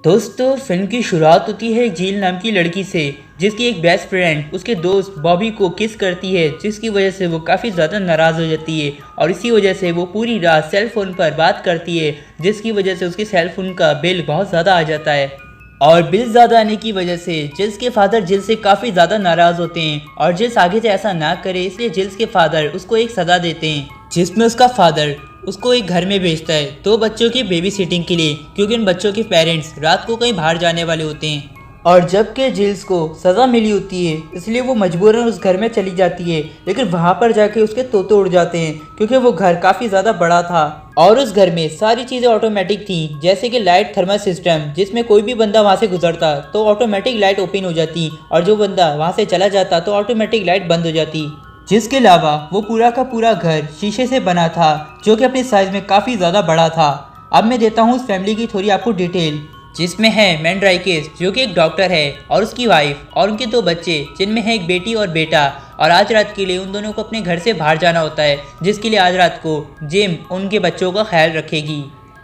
दोस्तों फिल्म की शुरुआत होती है झील नाम की लड़की से, जिसकी एक बेस्ट फ्रेंड उसके दोस्त बॉबी को किस करती है, जिसकी वजह से वो काफ़ी ज़्यादा नाराज़ हो जाती है और इसी वजह से वो पूरी रात सेल फ़ोन पर बात करती है, जिसकी वजह से उसके सेल फ़ोन का बिल बहुत ज़्यादा आ जाता है। और बिल ज़्यादा आने की वजह से जिल्स के फादर जिल्स से काफ़ी ज़्यादा नाराज़ होते हैं और जिल्स आगे से ऐसा ना करे, इसलिए जिल्स के फादर उसको एक सज़ा देते हैं, जिसमें उसका फादर उसको एक घर में भेजता है 2 बच्चों की बेबी सिटिंग के लिए, क्योंकि उन बच्चों के पेरेंट्स रात को कहीं बाहर जाने वाले होते हैं। और जबकि जिल्स को सज़ा मिली होती है, इसलिए वो मजबूरन उस घर में चली जाती है, लेकिन वहाँ पर जाके उसके तोते उड़ जाते हैं, क्योंकि वो घर काफ़ी ज़्यादा बड़ा था और उस घर में सारी चीज़ें ऑटोमेटिक थी, जैसे कि लाइट थर्मल सिस्टम, जिसमें कोई भी बंदा वहाँ से गुजरता तो ऑटोमेटिक लाइट ओपन हो जाती और जो बंदा वहाँ से चला जाता तो ऑटोमेटिक लाइट बंद हो जाती। जिसके अलावा वो पूरा का पूरा घर शीशे से बना था, जो कि अपने साइज में काफ़ी ज़्यादा बड़ा था। अब मैं देता हूँ उस फैमिली की थोड़ी आपको डिटेल, जिसमें है मैंड्राइकिस जो कि एक डॉक्टर है और उसकी वाइफ और उनके 2 बच्चे, जिनमें है एक बेटी और बेटा। और आज रात के लिए उन दोनों को अपने घर से बाहर जाना होता है, जिसके लिए आज रात को जिम उनके बच्चों का ख्याल रखेगी।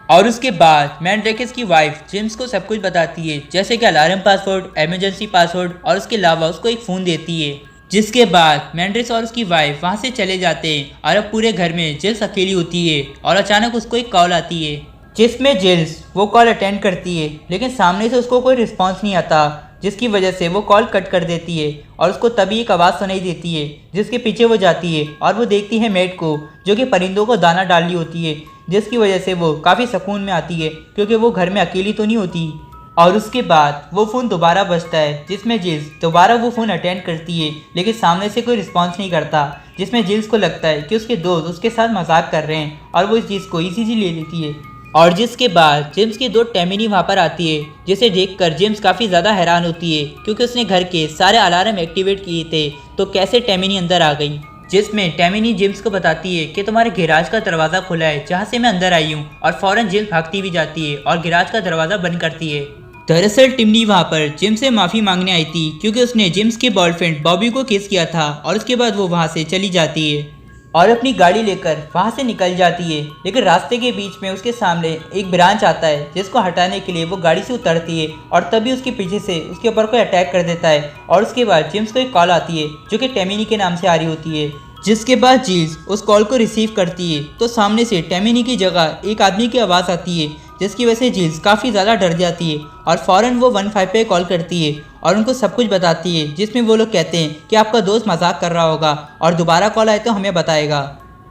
और उसके बाद मैंड्राइकिस की वाइफ जिम्स को सब कुछ बताती है, जैसे कि अलार्म पासवर्ड, इमरजेंसी पासवर्ड, और उसके अलावा उसको एक फ़ोन देती है। जिसके बाद मैंड्रिस और उसकी वाइफ वहाँ से चले जाते हैं और अब पूरे घर में जिल्स अकेली होती है और अचानक उसको एक कॉल आती है, जिसमें जिल्स वो कॉल अटेंड करती है, लेकिन सामने से उसको कोई रिस्पांस नहीं आता, जिसकी वजह से वो कॉल कट कर देती है और उसको तभी एक आवाज़ सुनाई देती है, जिसके पीछे वो जाती है और वो देखती है मेड को, जो कि परिंदों को दाना डाल रही होती है, जिसकी वजह से वो काफ़ी सुकून में आती है, क्योंकि वो घर में अकेली तो नहीं होती। और उसके बाद वो फ़ोन दोबारा बजता है, जिसमें जिल्स दोबारा वो फ़ोन अटेंड करती है, लेकिन सामने से कोई रिस्पांस नहीं करता, जिसमें जिल्स को लगता है कि उसके दोस्त उसके साथ मजाक कर रहे हैं और वो इस चीज़ को इजी ले लेती है। और जिसके बाद जेम्स की 2 टेमिनी वहाँ पर आती है, जिसे देखकर जेम्स काफ़ी ज़्यादा हैरान होती है, क्योंकि उसने घर के सारे अलार्म एक्टिवेट किए थे, तो कैसे टेमिनी अंदर आ गई। जिसमें टेमिनी जेम्स को बताती है कि तुम्हारे गैराज का दरवाज़ा खुला है जहाँ से मैं अंदर आई हूँ, और फ़ौरन जेम्स भागती भी जाती है और गैराज का दरवाज़ा बंद करती है। दरअसल टिमनी वहाँ पर जिम से माफ़ी मांगने आई थी, क्योंकि उसने जिम्स के बॉयफ्रेंड बॉबी को किस किया था, और उसके बाद वो वहाँ से चली जाती है और अपनी गाड़ी लेकर वहाँ से निकल जाती है। लेकिन रास्ते के बीच में उसके सामने एक ब्रांच आता है, जिसको हटाने के लिए वो गाड़ी से उतरती है और तभी उसके पीछे से उसके ऊपर कोई अटैक कर देता है। और उसके बाद जिम्स को एक कॉल आती है, जो कि टेमिनी के नाम से आ रही होती है। जिसके बाद जिल्स उस कॉल को रिसीव करती है, तो सामने से टेमिनी की जगह एक आदमी की आवाज़ आती है, जिसकी वजह से जिल्स काफ़ी ज़्यादा डर जाती है और फ़ौरन वो 15 पे कॉल करती है और उनको सब कुछ बताती है, जिसमें वो लोग कहते हैं कि आपका दोस्त मजाक कर रहा होगा और दोबारा कॉल आए तो हमें बताएगा।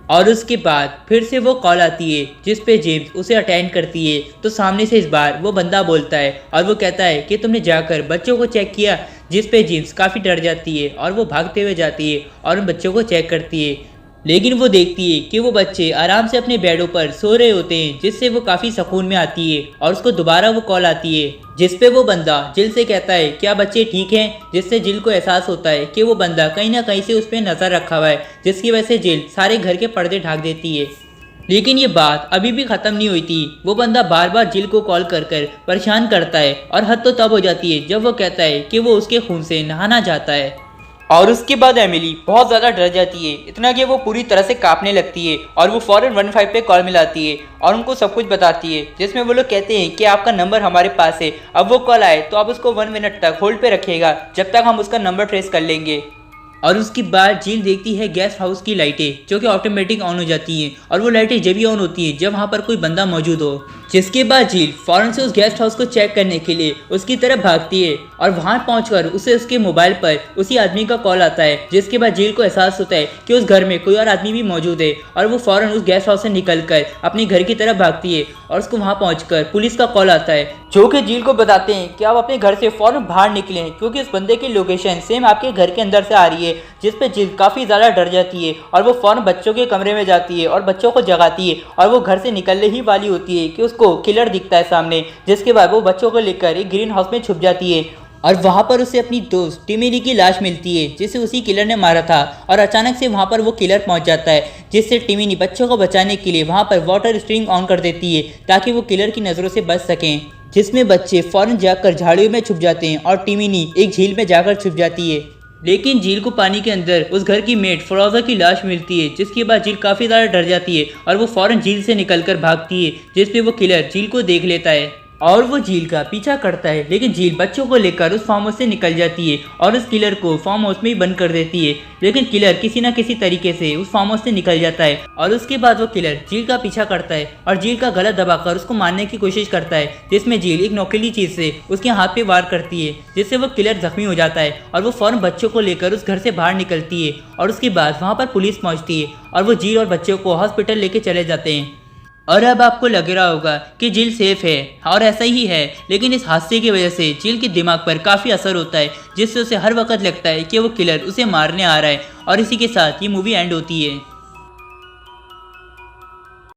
और उसके बाद फिर से वो कॉल आती है, जिस पे जेम्स उसे अटेंड करती है, तो सामने से इस बार वो बंदा बोलता है और वो कहता है कि तुमने जाकर बच्चों को चेक किया, जिस पे जेम्स काफ़ी डर जाती है और वो भागते हुए जाती है और उन बच्चों को चेक करती है, लेकिन वो देखती है कि वो बच्चे आराम से अपने बेडों पर सो रहे होते हैं, जिससे वो काफ़ी सुकून में आती है और उसको दोबारा वो कॉल आती है, जिस पे वो बंदा जिल से कहता है क्या बच्चे ठीक हैं, जिससे जिल को एहसास होता है कि वो बंदा कहीं ना कहीं से उस पर नज़र रखा हुआ है, जिसकी वजह से जिल सारे घर के पर्दे ढक देती है। लेकिन ये बात अभी भी ख़त्म नहीं हुई थी। वो बंदा बार बार जिल को कॉल कर कर परेशान करता है और हद तो तब हो जाती है जब वो कहता है कि वो उसके खून से नहाना चाहता है। और उसके बाद एमिली बहुत ज़्यादा डर जाती है, इतना कि वो पूरी तरह से कांपने लगती है और वो फ़ौरन 15 पे कॉल मिलाती है और उनको सब कुछ बताती है, जिसमें वो लोग कहते हैं कि आपका नंबर हमारे पास है, अब वो कॉल आए तो आप उसको 1 मिनट तक होल्ड पे रखिएगा, जब तक हम उसका नंबर ट्रेस कर लेंगे। और उसके बाद झील देखती है गेस्ट हाउस की लाइटें, जो कि ऑटोमेटिक ऑन हो जाती हैं, और वो लाइटें जब भी ऑन होती हैं जब वहाँ पर कोई बंदा मौजूद हो। जिसके बाद झील फ़ौरन से उस गेस्ट हाउस को चेक करने के लिए उसकी तरफ भागती है और वहाँ पहुँचकर उसे उसके मोबाइल पर उसी आदमी का कॉल आता है, जिसके बाद झील को एहसास होता है कि उस घर में कोई और आदमी भी मौजूद है और वो फ़ौरन उस गेस्ट हाउस से निकलकर अपने घर की तरफ भागती है और उसको वहाँ पहुँचकर पुलिस का कॉल आता है, जो कि झील को बताते हैं कि आप अपने घर से फ़ौरन बाहर निकलें, क्योंकि उस बंदे की लोकेशन सेम आपके घर के अंदर से आ रही है। जिस पे झील काफ़ी ज़्यादा डर जाती है और वो फ़ौरन बच्चों के कमरे में जाती है और बच्चों को जगाती है और वो घर से निकलने ही वाली होती है कि उसको किलर दिखता है सामने, जिसके बाद वो बच्चों को लेकर एक ग्रीन हाउस में छुप जाती है और वहाँ पर उसे अपनी दोस्त टिमिनी की लाश मिलती है, जिसे उसी किलर ने मारा था। और अचानक से वहाँ पर वो किलर पहुँच जाता है, जिससे टिमिनी बच्चों को बचाने के लिए वहाँ पर वाटर स्प्रिंग ऑन कर देती है ताकि वो किलर की नज़रों से बच सकें, जिसमें बच्चे फ़ौरन जाकर झाड़ियों में छुप जाते हैं और टिमिनी एक झील में जाकर छुप जाती है। लेकिन झील को पानी के अंदर उस घर की मेड फरोजा की लाश मिलती है, जिसके बाद झील काफ़ी ज़्यादा डर जाती है और वो फ़ौरन झील से निकलकर भागती है, जिस पे वो किलर झील को देख लेता है। और वो झील का पीछा करता है, लेकिन झील बच्चों को लेकर उस फार्म हाउस से निकल जाती है और उस किलर को फार्म हाउस में ही बंद कर देती है। लेकिन किलर किसी न किसी तरीके से उस फार्म हाउस से निकल जाता है और उसके बाद वो किलर झील का पीछा करता है और झील का गला दबाकर उसको मारने की कोशिश करता है, जिसमें झील एक नोकीली चीज से उसके हाथ पे वार करती है, जिससे वो किलर जख्मी हो जाता है और वो फौरन बच्चों को लेकर उस घर से बाहर निकलती है। और उसके बाद वहाँ पर पुलिस पहुँचती है और वो झील और बच्चों को हॉस्पिटल लेके चले जाते हैं। और अब आपको लग रहा होगा कि झील सेफ है, और ऐसा ही है, लेकिन इस हादसे की वजह से झील के दिमाग पर काफ़ी असर होता है, जिससे उसे हर वक्त लगता है कि वो किलर उसे मारने आ रहा है। और इसी के साथ ये मूवी एंड होती है।